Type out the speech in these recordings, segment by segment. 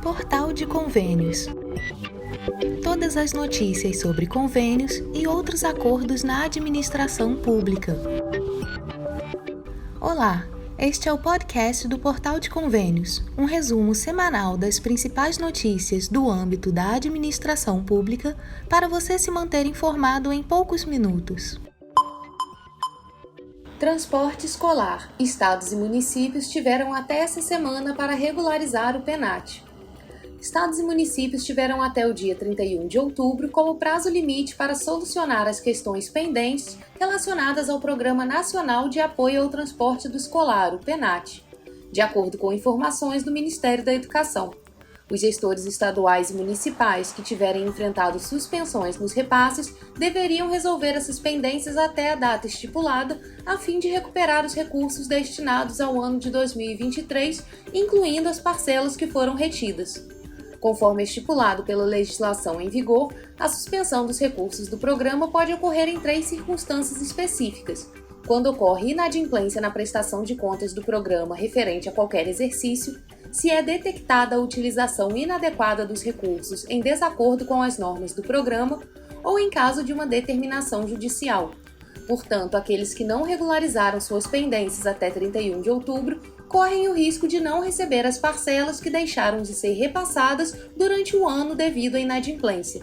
Portal de Convênios. Todas as notícias sobre convênios e outros acordos na administração pública. Olá, este é o podcast do Portal de Convênios, um resumo semanal das principais notícias do âmbito da administração pública para você se manter informado em poucos minutos. Transporte escolar. Estados e municípios tiveram até essa semana para regularizar o PENAT. Estados e municípios tiveram até o dia 31 de outubro como prazo limite para solucionar as questões pendentes relacionadas ao Programa Nacional de Apoio ao Transporte do Escolar, o PENAT, de acordo com informações do Ministério da Educação. Os gestores estaduais e municipais que tiverem enfrentado suspensões nos repasses deveriam resolver essas pendências até a data estipulada, a fim de recuperar os recursos destinados ao ano de 2023, incluindo as parcelas que foram retidas. Conforme estipulado pela legislação em vigor, a suspensão dos recursos do programa pode ocorrer em 3 circunstâncias específicas: quando ocorre inadimplência na prestação de contas do programa referente a qualquer exercício, se é detectada a utilização inadequada dos recursos em desacordo com as normas do programa ou em caso de uma determinação judicial. Portanto, aqueles que não regularizaram suas pendências até 31 de outubro correm o risco de não receber as parcelas que deixaram de ser repassadas durante o ano devido à inadimplência.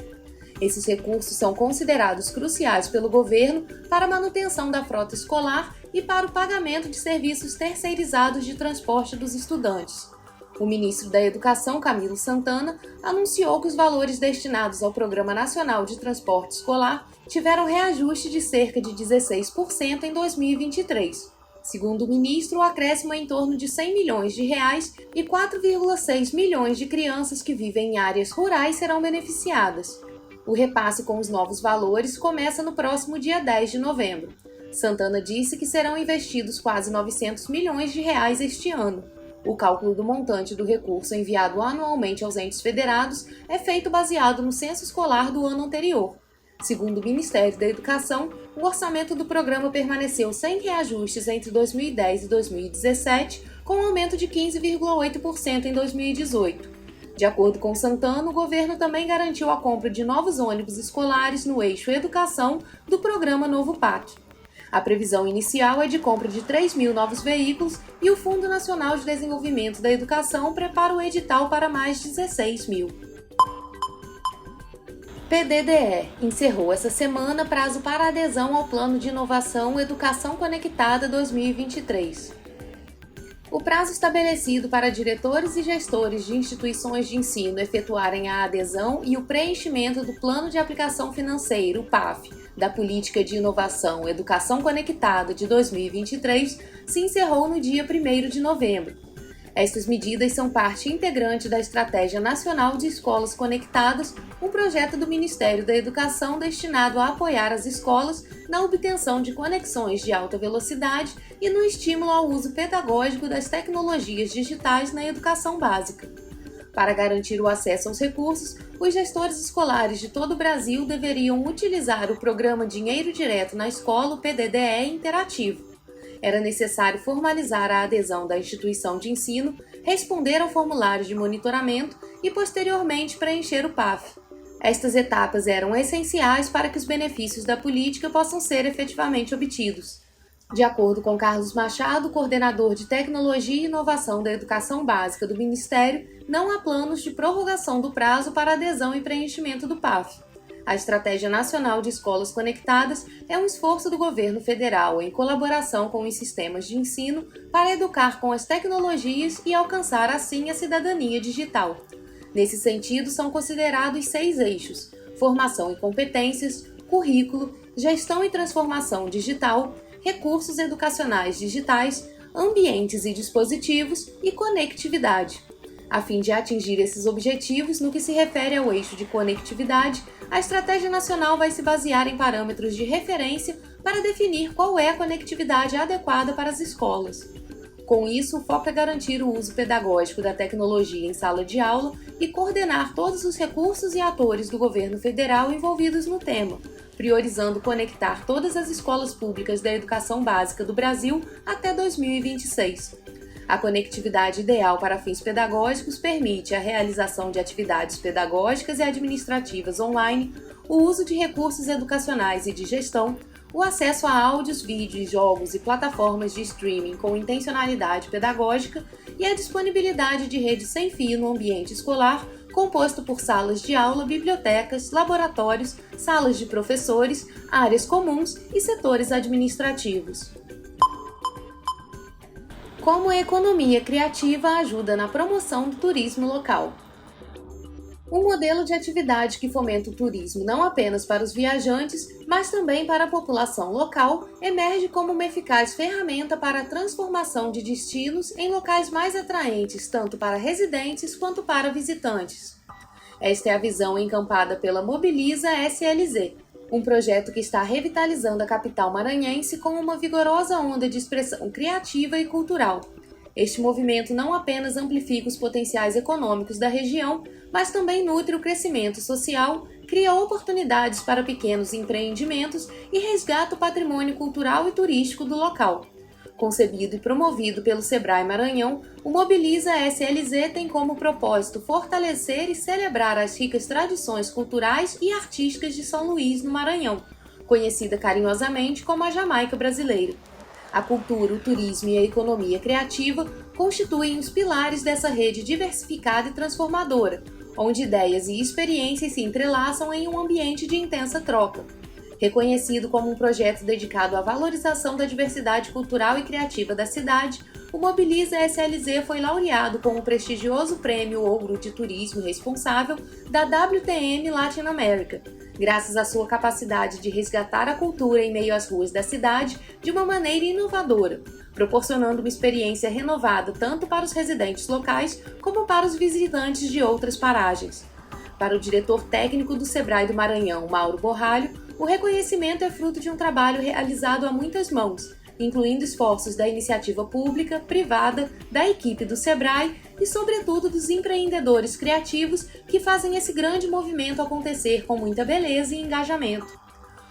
Esses recursos são considerados cruciais pelo governo para a manutenção da frota escolar e para o pagamento de serviços terceirizados de transporte dos estudantes. O ministro da Educação, Camilo Santana, anunciou que os valores destinados ao Programa Nacional de Transporte Escolar tiveram reajuste de cerca de 16% em 2023. Segundo o ministro, o acréscimo é em torno de R$100 milhões e 4,6 milhões de crianças que vivem em áreas rurais serão beneficiadas. O repasse com os novos valores começa no próximo dia 10 de novembro. Santana disse que serão investidos quase R$900 milhões este ano. O cálculo do montante do recurso enviado anualmente aos entes federados é feito baseado no censo escolar do ano anterior. Segundo o Ministério da Educação, o orçamento do programa permaneceu sem reajustes entre 2010 e 2017, com um aumento de 15,8% em 2018. De acordo com Santana, o governo também garantiu a compra de novos ônibus escolares no eixo Educação do programa Novo PAC. A previsão inicial é de compra de 3 mil novos veículos e o Fundo Nacional de Desenvolvimento da Educação prepara o edital para mais 16 mil. PDDE encerrou essa semana prazo para adesão ao Plano de Inovação Educação Conectada 2023. O prazo estabelecido para diretores e gestores de instituições de ensino efetuarem a adesão e o preenchimento do Plano de Aplicação Financeira, o PAF, da Política de Inovação Educação Conectada de 2023 se encerrou no dia 1º de novembro. Estas medidas são parte integrante da Estratégia Nacional de Escolas Conectadas, um projeto do Ministério da Educação destinado a apoiar as escolas na obtenção de conexões de alta velocidade e no estímulo ao uso pedagógico das tecnologias digitais na educação básica. Para garantir o acesso aos recursos, os gestores escolares de todo o Brasil deveriam utilizar o programa Dinheiro Direto na Escola, o PDDE, interativo. Era necessário formalizar a adesão da instituição de ensino, responder ao formulário de monitoramento e, posteriormente, preencher o PAF. Estas etapas eram essenciais para que os benefícios da política possam ser efetivamente obtidos. De acordo com Carlos Machado, coordenador de Tecnologia e Inovação da Educação Básica do Ministério, não há planos de prorrogação do prazo para adesão e preenchimento do PAF. A Estratégia Nacional de Escolas Conectadas é um esforço do governo federal em colaboração com os sistemas de ensino para educar com as tecnologias e alcançar assim a cidadania digital. Nesse sentido, são considerados 6 eixos: formação e competências, currículo, gestão e transformação digital, recursos educacionais digitais, ambientes e dispositivos e conectividade. A fim de atingir esses objetivos, no que se refere ao eixo de conectividade, a Estratégia Nacional vai se basear em parâmetros de referência para definir qual é a conectividade adequada para as escolas. Com isso, o foco é garantir o uso pedagógico da tecnologia em sala de aula e coordenar todos os recursos e atores do governo federal envolvidos no tema, priorizando conectar todas as escolas públicas da educação básica do Brasil até 2026. A conectividade ideal para fins pedagógicos permite a realização de atividades pedagógicas e administrativas online, o uso de recursos educacionais e de gestão, o acesso a áudios, vídeos, jogos e plataformas de streaming com intencionalidade pedagógica e a disponibilidade de rede sem fio no ambiente escolar, composto por salas de aula, bibliotecas, laboratórios, salas de professores, áreas comuns e setores administrativos. Como a economia criativa ajuda na promoção do turismo local. Um modelo de atividade que fomenta o turismo não apenas para os viajantes, mas também para a população local, emerge como uma eficaz ferramenta para a transformação de destinos em locais mais atraentes tanto para residentes quanto para visitantes. Esta é a visão encampada pela Mobiliza SLZ, um projeto que está revitalizando a capital maranhense com uma vigorosa onda de expressão criativa e cultural. Este movimento não apenas amplifica os potenciais econômicos da região, mas também nutre o crescimento social, cria oportunidades para pequenos empreendimentos e resgata o patrimônio cultural e turístico do local. Concebido e promovido pelo Sebrae Maranhão, o Mobiliza SLZ tem como propósito fortalecer e celebrar as ricas tradições culturais e artísticas de São Luís, no Maranhão, conhecida carinhosamente como a Jamaica brasileira. A cultura, o turismo e a economia criativa constituem os pilares dessa rede diversificada e transformadora, onde ideias e experiências se entrelaçam em um ambiente de intensa troca. Reconhecido como um projeto dedicado à valorização da diversidade cultural e criativa da cidade, o Mobiliza SLZ foi laureado com o prestigioso Prêmio Ouro de Turismo Responsável da WTM Latin America, graças à sua capacidade de resgatar a cultura em meio às ruas da cidade de uma maneira inovadora, proporcionando uma experiência renovada tanto para os residentes locais como para os visitantes de outras paragens. Para o diretor técnico do Sebrae do Maranhão, Mauro Borralho, o reconhecimento é fruto de um trabalho realizado a muitas mãos, incluindo esforços da iniciativa pública, privada, da equipe do Sebrae e, sobretudo, dos empreendedores criativos que fazem esse grande movimento acontecer com muita beleza e engajamento.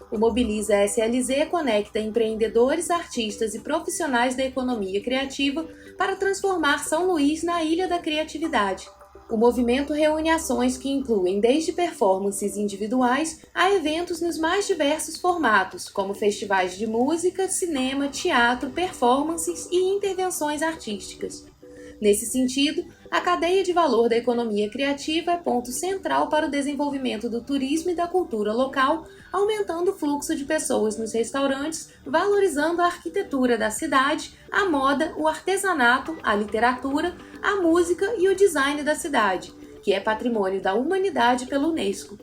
O Mobiliza SLZ conecta empreendedores, artistas e profissionais da economia criativa para transformar São Luís na Ilha da Criatividade. O movimento reúne ações que incluem desde performances individuais a eventos nos mais diversos formatos, como festivais de música, cinema, teatro, performances e intervenções artísticas. Nesse sentido, a cadeia de valor da economia criativa é ponto central para o desenvolvimento do turismo e da cultura local, aumentando o fluxo de pessoas nos restaurantes, valorizando a arquitetura da cidade, a moda, o artesanato, a literatura, a música e o design da cidade, que é patrimônio da humanidade pela Unesco.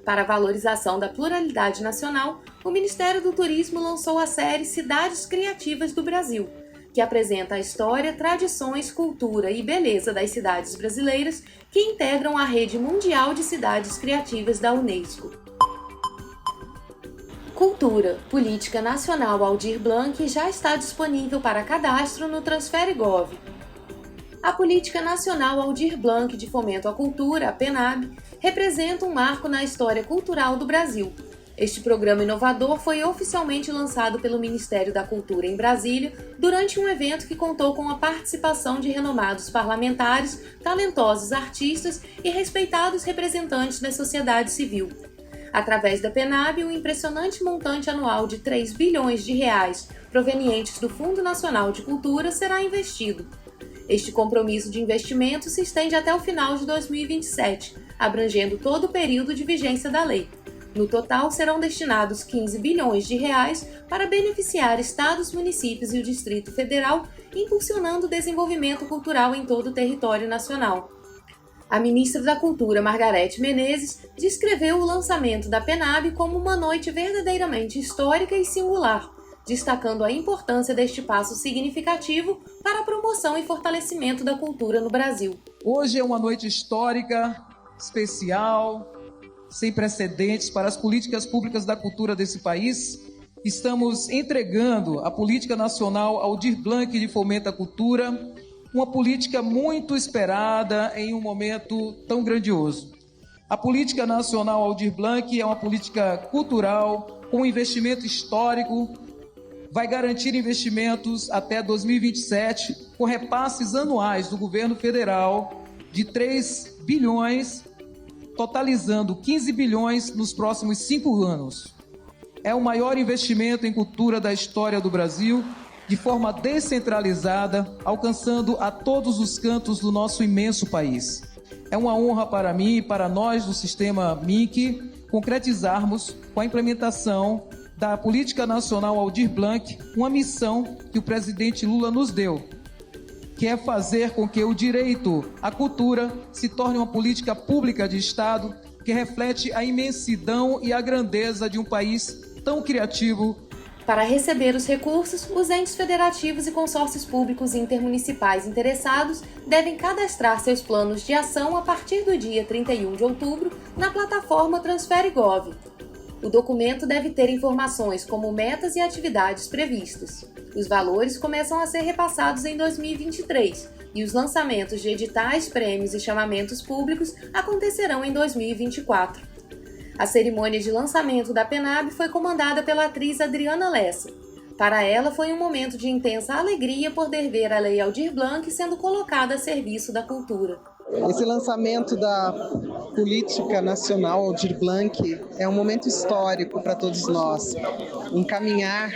Para a valorização da pluralidade nacional, o Ministério do Turismo lançou a série Cidades Criativas do Brasil, que apresenta a história, tradições, cultura e beleza das cidades brasileiras que integram a rede mundial de cidades criativas da Unesco. Cultura, Política Nacional Aldir Blanc já está disponível para cadastro no Transfere.gov. A Política Nacional Aldir Blanc de Fomento à Cultura, a PNAB, representa um marco na história cultural do Brasil. Este programa inovador foi oficialmente lançado pelo Ministério da Cultura em Brasília durante um evento que contou com a participação de renomados parlamentares, talentosos artistas e respeitados representantes da sociedade civil. Através da PNAB, um impressionante montante anual de 3 bilhões de reais provenientes do Fundo Nacional de Cultura será investido. Este compromisso de investimento se estende até o final de 2027, abrangendo todo o período de vigência da lei. No total, serão destinados 15 bilhões de reais para beneficiar estados, municípios e o Distrito Federal, impulsionando o desenvolvimento cultural em todo o território nacional. A ministra da Cultura, Margarete Menezes, descreveu o lançamento da PNAB como uma noite verdadeiramente histórica e singular, destacando a importância deste passo significativo para a promoção e fortalecimento da cultura no Brasil. Hoje é uma noite histórica, especial, sem precedentes para as políticas públicas da cultura desse país. Estamos entregando a Política Nacional Aldir Blanc de Fomento à Cultura, uma política muito esperada em um momento tão grandioso. A Política Nacional Aldir Blanc é uma política cultural com investimento histórico, vai garantir investimentos até 2027, com repasses anuais do governo federal de 3 bilhões, totalizando 15 bilhões nos próximos 5 anos. É o maior investimento em cultura da história do Brasil, de forma descentralizada, alcançando a todos os cantos do nosso imenso país. É uma honra para mim e para nós do Sistema MINC concretizarmos com a implementação da Política Nacional Aldir Blanc uma missão que o presidente Lula nos deu, que é fazer com que o direito à cultura se torne uma política pública de Estado que reflete a imensidão e a grandeza de um país tão criativo. Para receber os recursos, os entes federativos e consórcios públicos e intermunicipais interessados devem cadastrar seus planos de ação a partir do dia 31 de outubro na plataforma Transfere.gov. O documento deve ter informações como metas e atividades previstas. Os valores começam a ser repassados em 2023 e os lançamentos de editais, prêmios e chamamentos públicos acontecerão em 2024. A cerimônia de lançamento da PENAB foi comandada pela atriz Adriana Lessa. Para ela, foi um momento de intensa alegria poder ver a Lei Aldir Blanc sendo colocada a serviço da cultura. Esse lançamento da Política Nacional Aldir Blanc é um momento histórico para todos nós. Um caminhar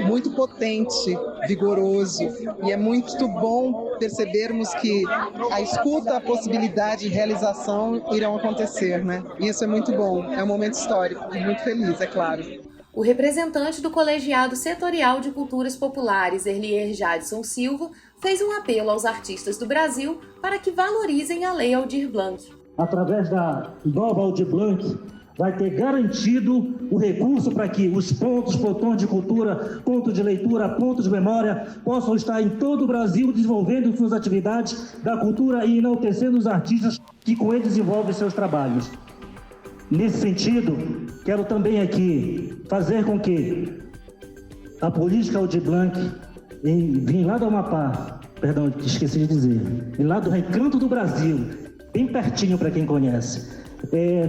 muito potente, vigoroso, e é muito bom percebermos que a escuta, a possibilidade e realização irão acontecer, né? Isso é muito bom, é um momento histórico, muito feliz, é claro. O representante do Colegiado Setorial de Culturas Populares, Erlier Jadson Silva, fez um apelo aos artistas do Brasil para que valorizem a Lei Aldir Blanc. Através da nova Aldir Blanc, vai ter garantido o recurso para que os pontos de cultura, ponto de leitura, pontos de memória, possam estar em todo o Brasil desenvolvendo suas atividades da cultura e enaltecendo os artistas que com eles desenvolvem seus trabalhos. Nesse sentido, quero também aqui fazer com que a política Aldir Blanc vim lá do Amapá, perdão, esqueci de dizer, vim lá do Recanto do Brasil, bem pertinho para quem conhece.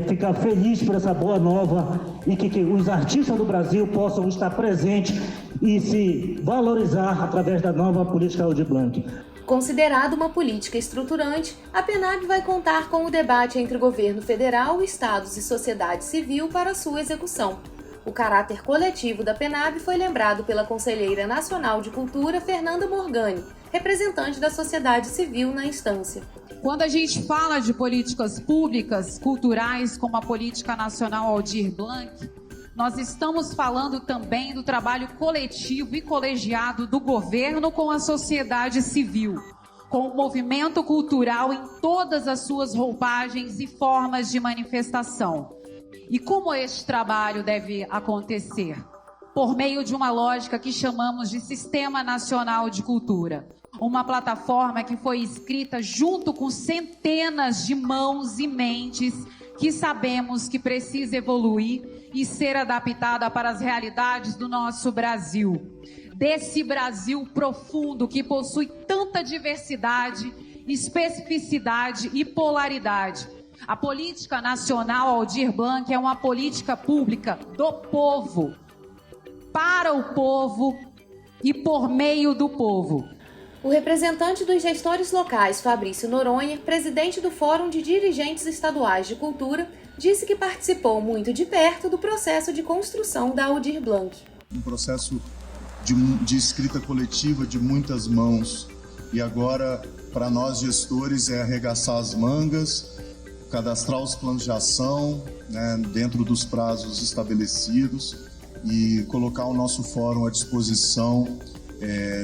Ficar feliz por essa boa nova e que os artistas do Brasil possam estar presentes e se valorizar através da nova política Aldir Blanc. Considerada uma política estruturante, a PENAB vai contar com o debate entre o governo federal, estados e sociedade civil para sua execução. O caráter coletivo da PENAB foi lembrado pela Conselheira Nacional de Cultura, Fernanda Morgani, representante da sociedade civil na instância. Quando a gente fala de políticas públicas culturais como a Política Nacional Aldir Blanc, nós estamos falando também do trabalho coletivo e colegiado do governo com a sociedade civil, com o movimento cultural em todas as suas roupagens e formas de manifestação. E como este trabalho deve acontecer? Por meio de uma lógica que chamamos de Sistema Nacional de Cultura. Uma plataforma que foi escrita junto com centenas de mãos e mentes que sabemos que precisa evoluir e ser adaptada para as realidades do nosso Brasil. Desse Brasil profundo que possui tanta diversidade, especificidade e polaridade. A Política Nacional Aldir Blanc é uma política pública do povo, para o povo e por meio do povo. O representante dos gestores locais, Fabrício Noronha, presidente do Fórum de Dirigentes Estaduais de Cultura, disse que participou muito de perto do processo de construção da Aldir Blanc. Um processo de escrita coletiva de muitas mãos. E agora, para nós gestores, é arregaçar as mangas, cadastrar os planos de ação, né, dentro dos prazos estabelecidos e colocar o nosso fórum à disposição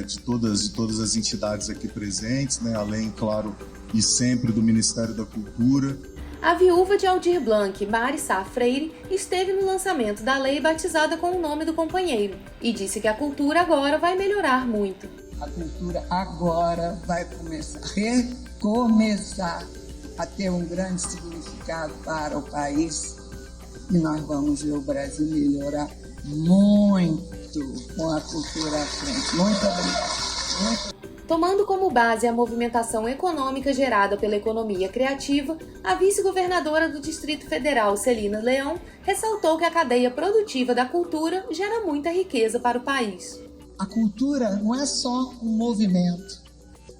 de todas as entidades aqui presentes, né, além, claro, e sempre do Ministério da Cultura. A viúva de Aldir Blanc, Mari Sá Freire, esteve no lançamento da lei batizada com o nome do companheiro e disse que a cultura agora vai melhorar muito. A cultura agora vai recomeçar a ter um grande significado para o país e nós vamos ver o Brasil melhorar muito com a cultura à frente. Muito obrigada. Tomando como base a movimentação econômica gerada pela economia criativa, a vice-governadora do Distrito Federal, Celina Leão, ressaltou que a cadeia produtiva da cultura gera muita riqueza para o país. A cultura não é só um movimento.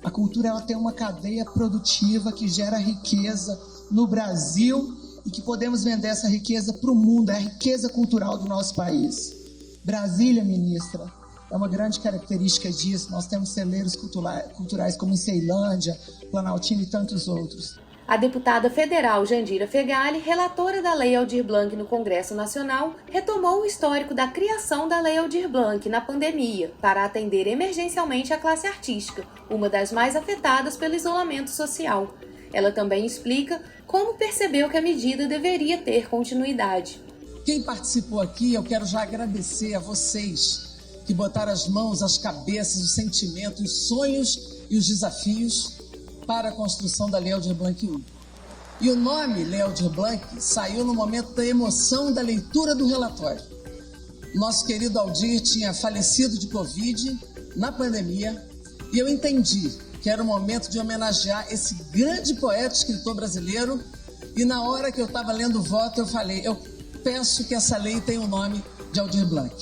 A cultura ela tem uma cadeia produtiva que gera riqueza no Brasil e que podemos vender essa riqueza para o mundo. É a riqueza cultural do nosso país. Brasília, ministra, é uma grande característica disso. Nós temos celeiros culturais como em Ceilândia, Planaltina e tantos outros. A deputada federal Jandira Fegali, relatora da Lei Aldir Blanc no Congresso Nacional, retomou o histórico da criação da Lei Aldir Blanc na pandemia para atender emergencialmente a classe artística, uma das mais afetadas pelo isolamento social. Ela também explica como percebeu que a medida deveria ter continuidade. Quem participou aqui, eu quero já agradecer a vocês que botaram as mãos, as cabeças, os sentimentos, os sonhos e os desafios para a construção da Lei Aldir Blanc I. E o nome Lei Aldir Blanc saiu no momento da emoção da leitura do relatório. Nosso querido Aldir tinha falecido de Covid na pandemia e eu entendi que era o momento de homenagear esse grande poeta e escritor brasileiro, e na hora que eu estava lendo o voto eu falei, eu peço que essa lei tenha o nome de Aldir Blanc.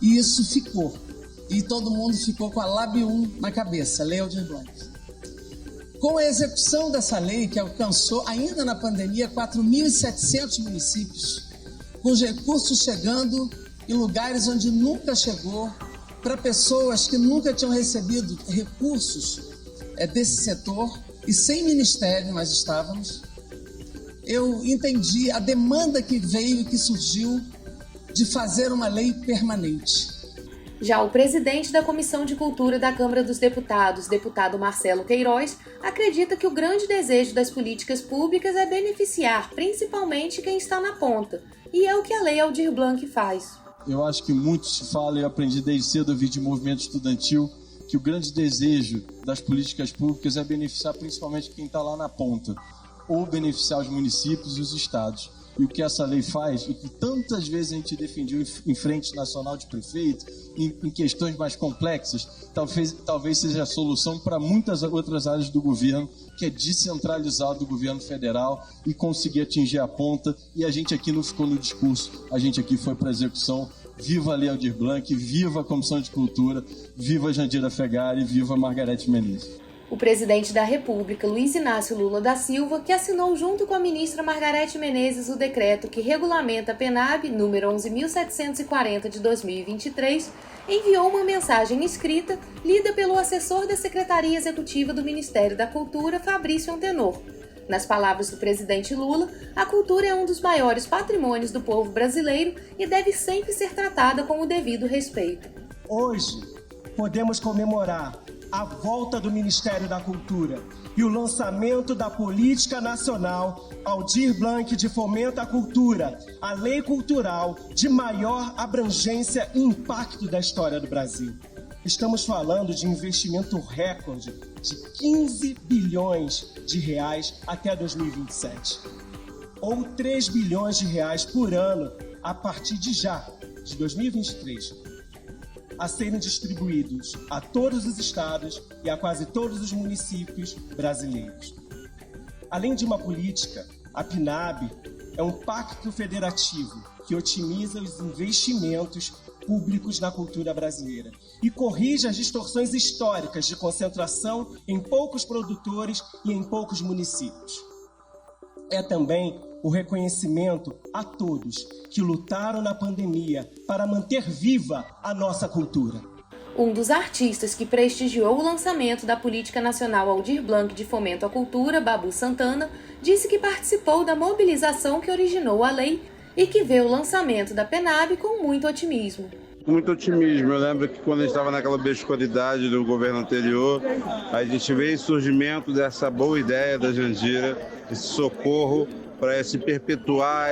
E isso ficou. E todo mundo ficou com a Labium na cabeça, Lei Aldir Blanc. Com a execução dessa lei, que alcançou ainda na pandemia 4.700 municípios, com os recursos chegando em lugares onde nunca chegou, para pessoas que nunca tinham recebido recursos desse setor, e sem ministério nós estávamos, eu entendi a demanda que veio e que surgiu de fazer uma lei permanente. Já o presidente da Comissão de Cultura da Câmara dos Deputados, deputado Marcelo Queiroz, acredita que o grande desejo das políticas públicas é beneficiar principalmente quem está na ponta, e é o que a Lei Aldir Blanc faz. Eu acho que muito se fala, e eu aprendi desde cedo a vir de movimento estudantil, que o grande desejo das políticas públicas é beneficiar principalmente quem está lá na ponta, ou beneficiar os municípios e os estados. E o que essa lei faz, e que tantas vezes a gente defendiu em frente nacional de prefeito, em questões mais complexas, talvez seja a solução para muitas outras áreas do governo, que é descentralizar do governo federal e conseguir atingir a ponta. E a gente aqui não ficou no discurso, a gente aqui foi para a execução. Viva a Lei Aldir Blanc, viva a Comissão de Cultura, viva a Jandira Fegali, viva a Margarete Menezes. O presidente da República, Luiz Inácio Lula da Silva, que assinou junto com a ministra Margarete Menezes o decreto que regulamenta a PENAB, número 11.740 de 2023, enviou uma mensagem escrita lida pelo assessor da Secretaria Executiva do Ministério da Cultura, Fabrício Antenor. Nas palavras do presidente Lula, a cultura é um dos maiores patrimônios do povo brasileiro e deve sempre ser tratada com o devido respeito. Hoje, podemos comemorar a volta do Ministério da Cultura e o lançamento da Política Nacional Aldir Blanc de Fomento à Cultura, a lei cultural de maior abrangência e impacto da história do Brasil. Estamos falando de investimento recorde de 15 bilhões de reais até 2027, ou 3 bilhões de reais por ano a partir de 2023. A serem distribuídos a todos os estados e a quase todos os municípios brasileiros. Além de uma política, a PNAB é um pacto federativo que otimiza os investimentos públicos na cultura brasileira e corrige as distorções históricas de concentração em poucos produtores e em poucos municípios. É também o reconhecimento a todos que lutaram na pandemia para manter viva a nossa cultura. Um dos artistas que prestigiou o lançamento da Política Nacional Aldir Blanc de Fomento à Cultura, Babu Santana, disse que participou da mobilização que originou a lei e que vê o lançamento da PENAB com muito otimismo. Muito otimismo. Eu lembro que quando a gente estava naquela obscuridade do governo anterior, a gente vê o surgimento dessa boa ideia da Jandira, esse socorro para se perpetuar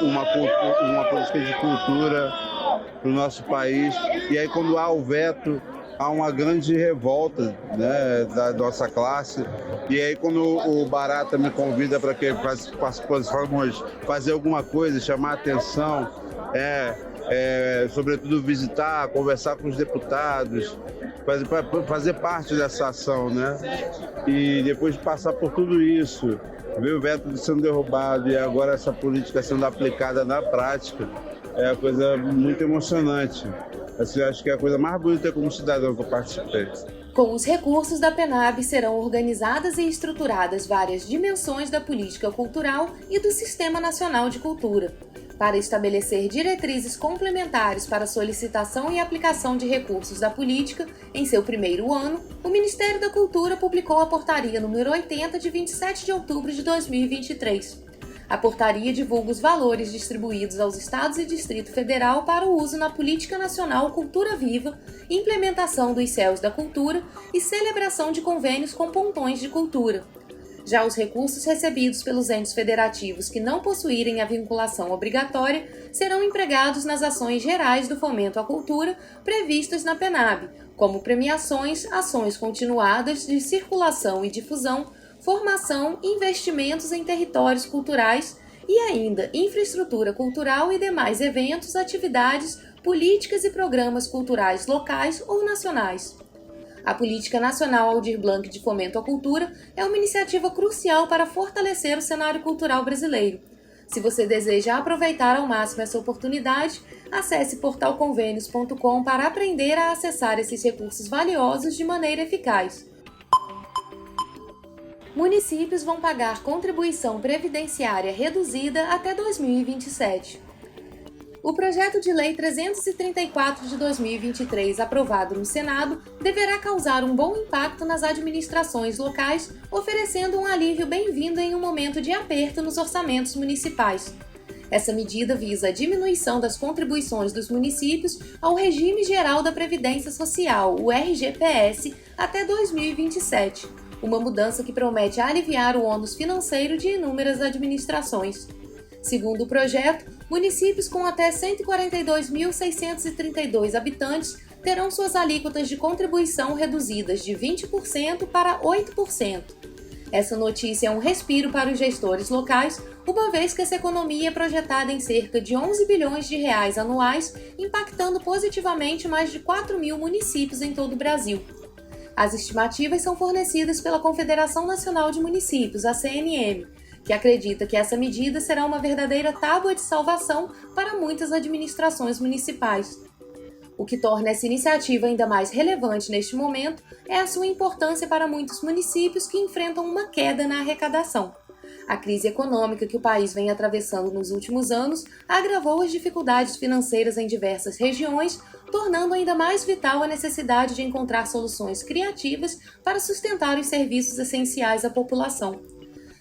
uma política de cultura para o nosso país. E aí, quando há o veto, há uma grande revolta, né, da nossa classe. E aí, quando o Barata me convida para que possamos fazer alguma coisa, chamar a atenção, sobretudo visitar, conversar com os deputados, fazer parte dessa ação, né? E depois de passar por tudo isso, ver o veto sendo derrubado e agora essa política sendo aplicada na prática, é uma coisa muito emocionante. Assim, eu acho que é a coisa mais bonita como cidadão que eu participei. Com os recursos da PENAB serão organizadas e estruturadas várias dimensões da política cultural e do Sistema Nacional de Cultura. Para estabelecer diretrizes complementares para a solicitação e aplicação de recursos da política, em seu primeiro ano, o Ministério da Cultura publicou a Portaria número 80, de 27 de outubro de 2023. A portaria divulga os valores distribuídos aos Estados e Distrito Federal para o uso na Política Nacional Cultura Viva, implementação dos céus da cultura e celebração de convênios com pontões de cultura. Já os recursos recebidos pelos entes federativos que não possuírem a vinculação obrigatória serão empregados nas ações gerais do fomento à cultura previstas na PENAB, como premiações, ações continuadas de circulação e difusão, formação, investimentos em territórios culturais e ainda infraestrutura cultural e demais eventos, atividades, políticas e programas culturais locais ou nacionais. A Política Nacional Aldir Blanc de Fomento à Cultura é uma iniciativa crucial para fortalecer o cenário cultural brasileiro. Se você deseja aproveitar ao máximo essa oportunidade, acesse portalconvênios.com para aprender a acessar esses recursos valiosos de maneira eficaz. Municípios vão pagar contribuição previdenciária reduzida até 2027. O projeto de lei 334 de 2023, aprovado no Senado, deverá causar um bom impacto nas administrações locais, oferecendo um alívio bem-vindo em um momento de aperto nos orçamentos municipais. Essa medida visa a diminuição das contribuições dos municípios ao Regime Geral da Previdência Social, o RGPS, até 2027. Uma mudança que promete aliviar o ônus financeiro de inúmeras administrações. Segundo o projeto, municípios com até 142.632 habitantes terão suas alíquotas de contribuição reduzidas de 20% para 8%. Essa notícia é um respiro para os gestores locais, uma vez que essa economia é projetada em cerca de 11 bilhões de reais anuais, impactando positivamente mais de 4.000 municípios em todo o Brasil. As estimativas são fornecidas pela Confederação Nacional de Municípios, a CNM, que acredita que essa medida será uma verdadeira tábua de salvação para muitas administrações municipais. O que torna essa iniciativa ainda mais relevante neste momento é a sua importância para muitos municípios que enfrentam uma queda na arrecadação. A crise econômica que o país vem atravessando nos últimos anos agravou as dificuldades financeiras em diversas regiões, tornando ainda mais vital a necessidade de encontrar soluções criativas para sustentar os serviços essenciais à população.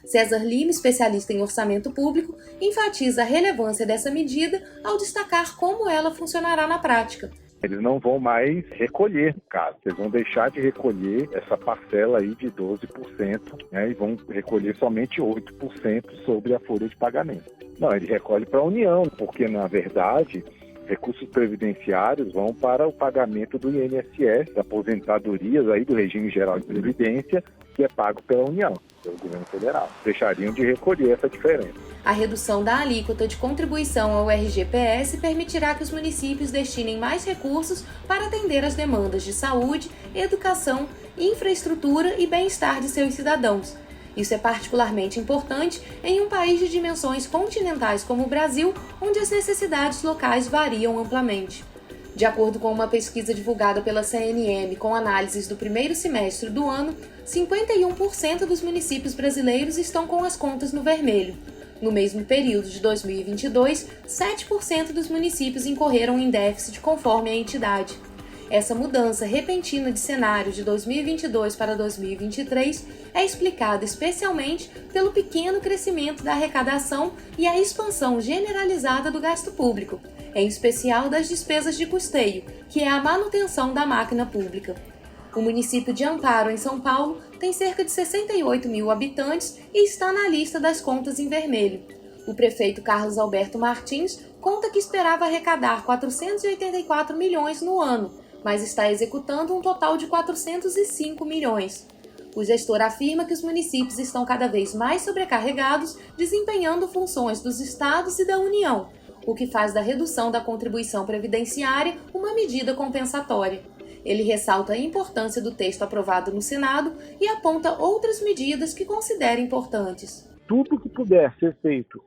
César Lima, especialista em orçamento público, enfatiza a relevância dessa medida ao destacar como ela funcionará na prática. Eles não vão mais recolher, no caso. Eles vão deixar de recolher essa parcela aí de 12%, né, e vão recolher somente 8% sobre a folha de pagamento. Não, ele recolhe para a União, porque, na verdade, recursos previdenciários vão para o pagamento do INSS, da aposentadorias aí do Regime Geral de Previdência, que é pago pela União, pelo governo federal. Deixariam de recolher essa diferença. A redução da alíquota de contribuição ao RGPS permitirá que os municípios destinem mais recursos para atender às demandas de saúde, educação, infraestrutura e bem-estar de seus cidadãos. Isso é particularmente importante em um país de dimensões continentais como o Brasil, onde as necessidades locais variam amplamente. De acordo com uma pesquisa divulgada pela CNM com análises do primeiro semestre do ano, 51% dos municípios brasileiros estão com as contas no vermelho. No mesmo período de 2022, 7% dos municípios incorreram em déficit conforme a entidade. Essa mudança repentina de cenário de 2022 para 2023 é explicada especialmente pelo pequeno crescimento da arrecadação e a expansão generalizada do gasto público, em especial das despesas de custeio, que é a manutenção da máquina pública. O município de Amparo, em São Paulo, tem cerca de 68 mil habitantes e está na lista das contas em vermelho. O prefeito Carlos Alberto Martins conta que esperava arrecadar 484 milhões no ano, mas está executando um total de 405 milhões. O gestor afirma que os municípios estão cada vez mais sobrecarregados, desempenhando funções dos estados e da União, o que faz da redução da contribuição previdenciária uma medida compensatória. Ele ressalta a importância do texto aprovado no Senado e aponta outras medidas que considera importantes. Tudo que puder ser feito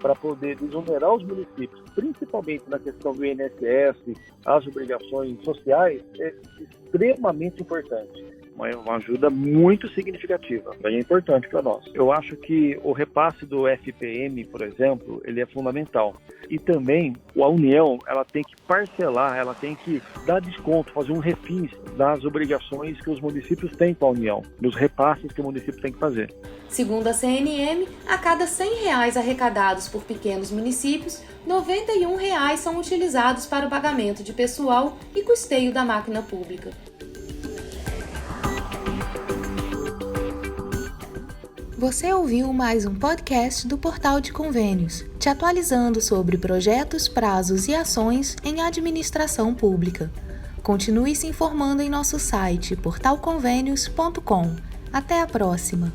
para poder desonerar os municípios, principalmente na questão do INSS, as obrigações sociais, é extremamente importante. Uma ajuda muito significativa, bem importante para nós. Eu acho que o repasse do FPM, por exemplo, ele é fundamental. E também a União, ela tem que parcelar, ela tem que dar desconto, fazer um refis das obrigações que os municípios têm com a União, dos repasses que o município tem que fazer. Segundo a CNM, a cada R$100 arrecadados por pequenos municípios, R$91 são utilizados para o pagamento de pessoal e custeio da máquina pública. Você ouviu mais um podcast do Portal de Convênios, te atualizando sobre projetos, prazos e ações em administração pública. Continue se informando em nosso site portalconvenios.com. Até a próxima!